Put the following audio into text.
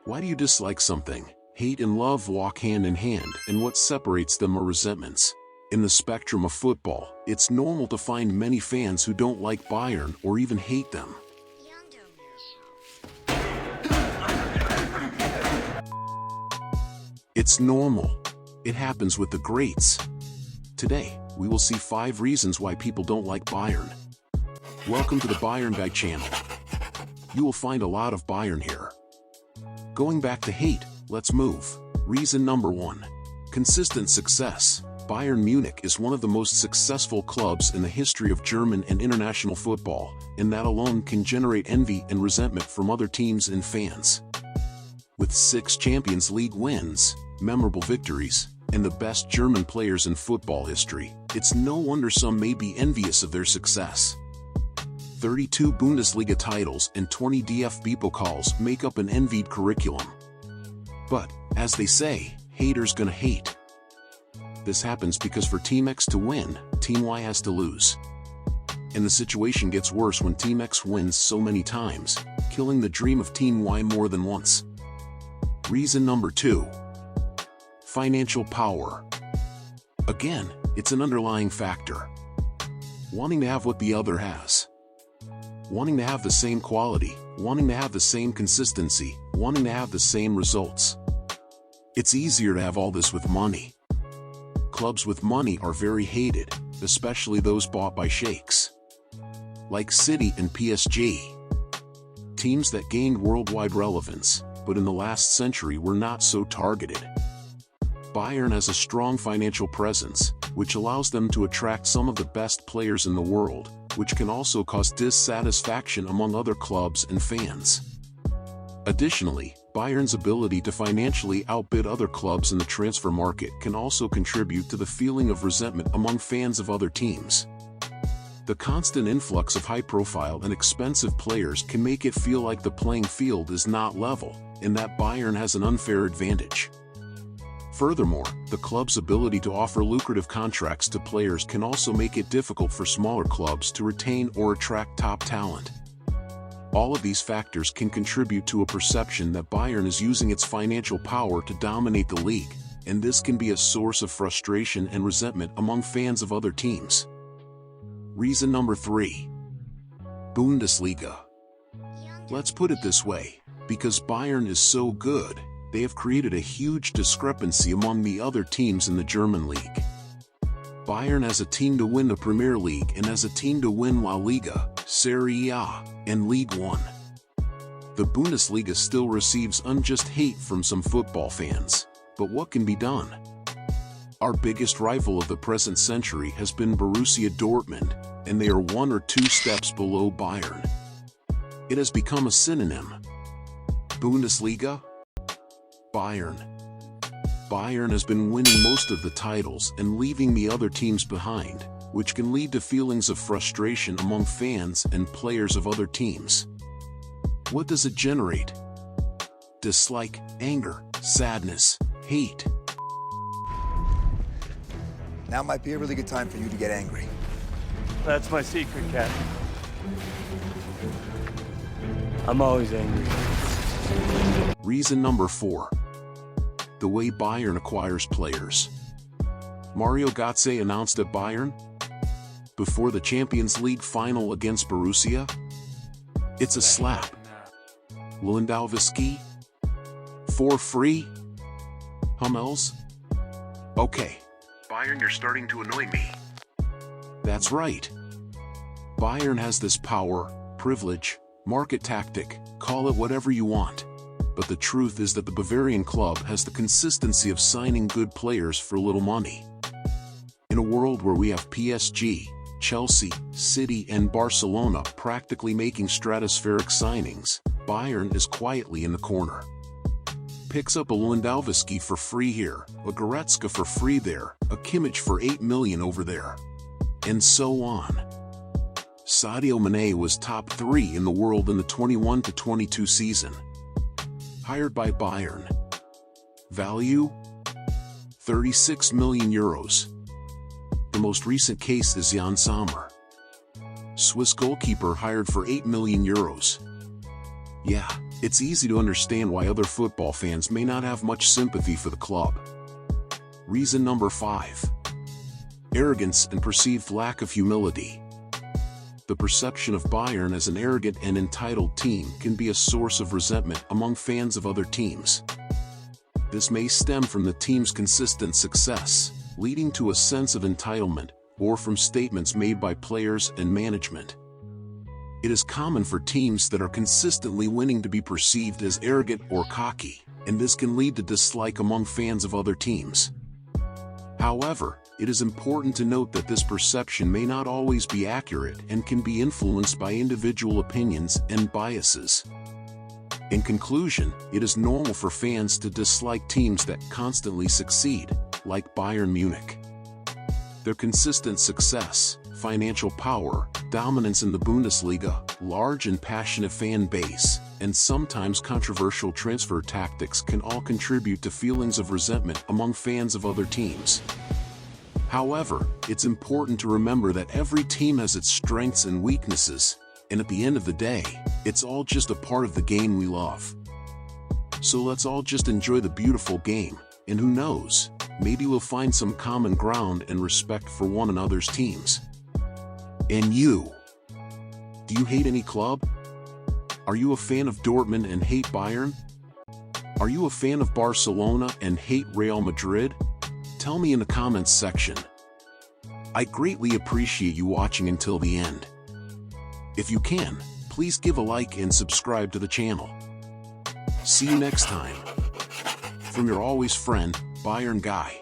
Why do you dislike something? Hate and love walk hand in hand, and what separates them are resentments. In the spectrum of football, it's normal to find many fans who don't like Bayern or even hate them. It's normal. It happens with the greats. Today, we will see 5 reasons why people don't like Bayern. Welcome to the TheBayernGuy channel. You will find a lot of Bayern here. Going back to hate, let's move. Reason number 1. Consistent success. Bayern Munich is one of the most successful clubs in the history of German and international football, and that alone can generate envy and resentment from other teams and fans. With 6 Champions League wins, memorable victories, and the best German players in football history, it's no wonder some may be envious of their success. 32 Bundesliga titles and 20 DFB Pokals make up an envied curriculum. But, as they say, haters gonna hate. This happens because for Team X to win, Team Y has to lose. And the situation gets worse when Team X wins so many times, killing the dream of Team Y more than once. Reason number 2. Financial power. Again, it's an underlying factor. Wanting to have what the other has. Wanting to have the same quality, wanting to have the same consistency, wanting to have the same results. It's easier to have all this with money. Clubs with money are very hated, especially those bought by sheikhs. Like City and PSG. Teams that gained worldwide relevance, but in the last century were not so targeted. Bayern has a strong financial presence, which allows them to attract some of the best players in the world, which can also cause dissatisfaction among other clubs and fans. Additionally, Bayern's ability to financially outbid other clubs in the transfer market can also contribute to the feeling of resentment among fans of other teams. The constant influx of high-profile and expensive players can make it feel like the playing field is not level, and that Bayern has an unfair advantage. Furthermore, the club's ability to offer lucrative contracts to players can also make it difficult for smaller clubs to retain or attract top talent. All of these factors can contribute to a perception that Bayern is using its financial power to dominate the league, and this can be a source of frustration and resentment among fans of other teams. Reason number 3. Bundesliga. Let's put it this way, because Bayern is so good, they have created a huge discrepancy among the other teams in the German league. Bayern has a team to win the Premier League and has a team to win La Liga, Serie A, and League One. The Bundesliga still receives unjust hate from some football fans, but what can be done? Our biggest rival of the present century has been Borussia Dortmund, and they are 1 or 2 steps below Bayern. It has become a synonym. Bundesliga? Bayern. Bayern has been winning most of the titles and leaving the other teams behind, which can lead to feelings of frustration among fans and players of other teams. What does it generate? Dislike, anger, sadness, hate. Now might be a really good time for you to get angry. That's my secret, Cat. I'm always angry. Reason number 4. The way Bayern acquires players. Mario Götze announced at Bayern before the Champions League final against Borussia. It's a slap. Lewandowski? For free? Hummels? Okay. Bayern, you're starting to annoy me. That's right. Bayern has this power, privilege, market tactic, call it whatever you want. But the truth is that the Bavarian club has the consistency of signing good players for little money. In a world where we have PSG, Chelsea, City and Barcelona practically making stratospheric signings, Bayern is quietly in the corner. Picks up a Lewandowski for free here, a Goretzka for free there, a Kimmich for 8 million over there. And so on. Sadio Mane was top 3 in the world in the 21-22 season. Hired by Bayern. Value? 36 million euros. The most recent case is Jan Sommer. Swiss goalkeeper hired for 8 million euros. Yeah, It's easy to understand why other football fans may not have much sympathy for the club. Reason number 5. Arrogance and perceived lack of humility. The perception of Bayern as an arrogant and entitled team can be a source of resentment among fans of other teams. This may stem from the team's consistent success, leading to a sense of entitlement, or from statements made by players and management. It is common for teams that are consistently winning to be perceived as arrogant or cocky, and this can lead to dislike among fans of other teams. However, it is important to note that this perception may not always be accurate and can be influenced by individual opinions and biases. In conclusion, it is normal for fans to dislike teams that constantly succeed, like Bayern Munich. Their consistent success, financial power, dominance in the Bundesliga, large and passionate fan base, and sometimes controversial transfer tactics can all contribute to feelings of resentment among fans of other teams. However, it's important to remember that every team has its strengths and weaknesses, and at the end of the day, it's all just a part of the game we love. So let's all just enjoy the beautiful game, and who knows, maybe we'll find some common ground and respect for one another's teams. And you? Do you hate any club? Are you a fan of Dortmund and hate Bayern? Are you a fan of Barcelona and hate Real Madrid? Tell me in the comments section. I greatly appreciate you watching until the end. If you can, please give a like and subscribe to the channel. See you next time. From your always friend, Bayern Guy.